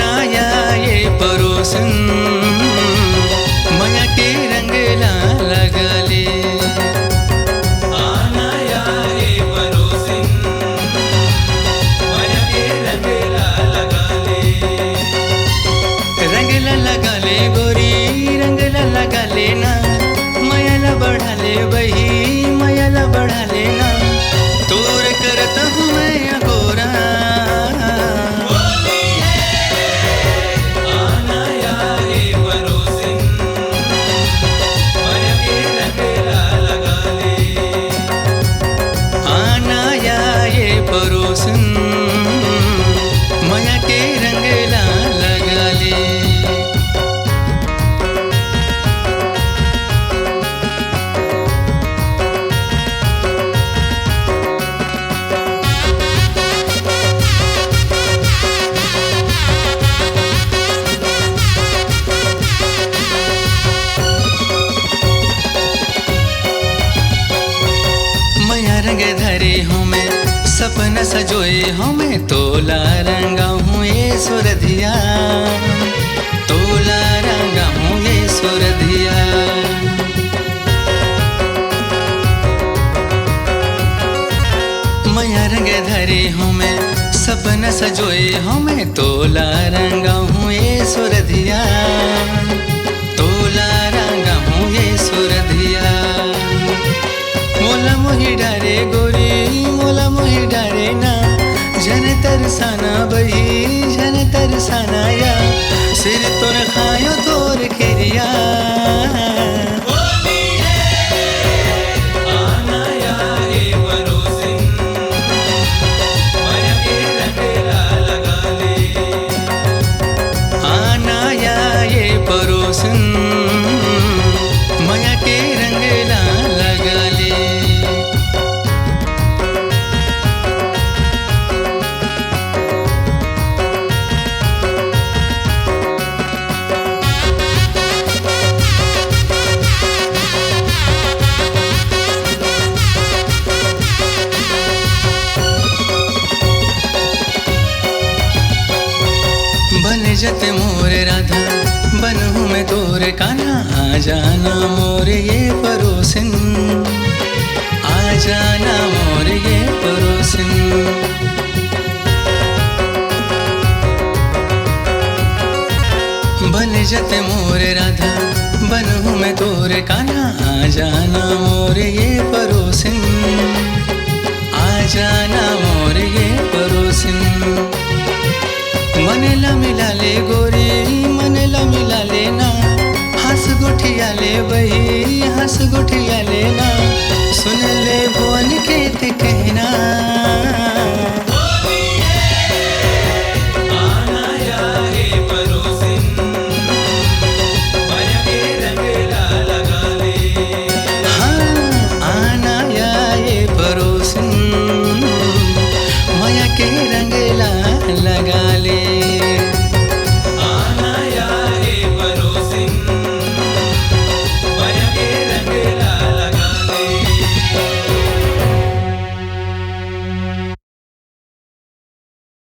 आनाया ये परोसन माया के रंग ला लगले। आनाया ये परोसन माया के रंग ला लगले। रंग ला लगले गोरी रंग ला लगले ना, माया ला बढ़ा ले बही माया ला बढ़ा लेना। तोर करत हूँ मैं अगोरा परोसन माया के रंग ला लगले। माया रंग धरे हूँ मैं सपना सजोए हूँ मैं, तोला रंगा हूँ ये सुरधिया। तोला रंगा हूँ ये सुरधिया। माया रंग धरे हूँ मैं सपना सजोए हूँ मैं, तोला रंगा हूँ ये सुरधिया। तोला रंगा हूँ ये सुरधिया। मोला मोही डारे गोरी मोला मोही डारे ना, जन तरसाना बही जन तरसाना या। सिर तोर खायो तोर खेरिया। आनाया ये परोसन माया के रंग ला लगले। आनाया ये परोसन माया के रंग ला लगले। बन जत मोर राधा बनहूँ मैं तोर कान्हा। आ जाना मोर ये परोसन आ जाना मोर ये परोसन। बन जत मोर राधा बनहूँ मैं तोर कान्हा। आ जाना मोर ये परोसन आ जाना मोर ये परोसन। मन ला मिला ले गोरी मन ला मिला लेना, हंस गुठिया ले बही हंस गुठिया लेना। सुन ले भुवन के कहना।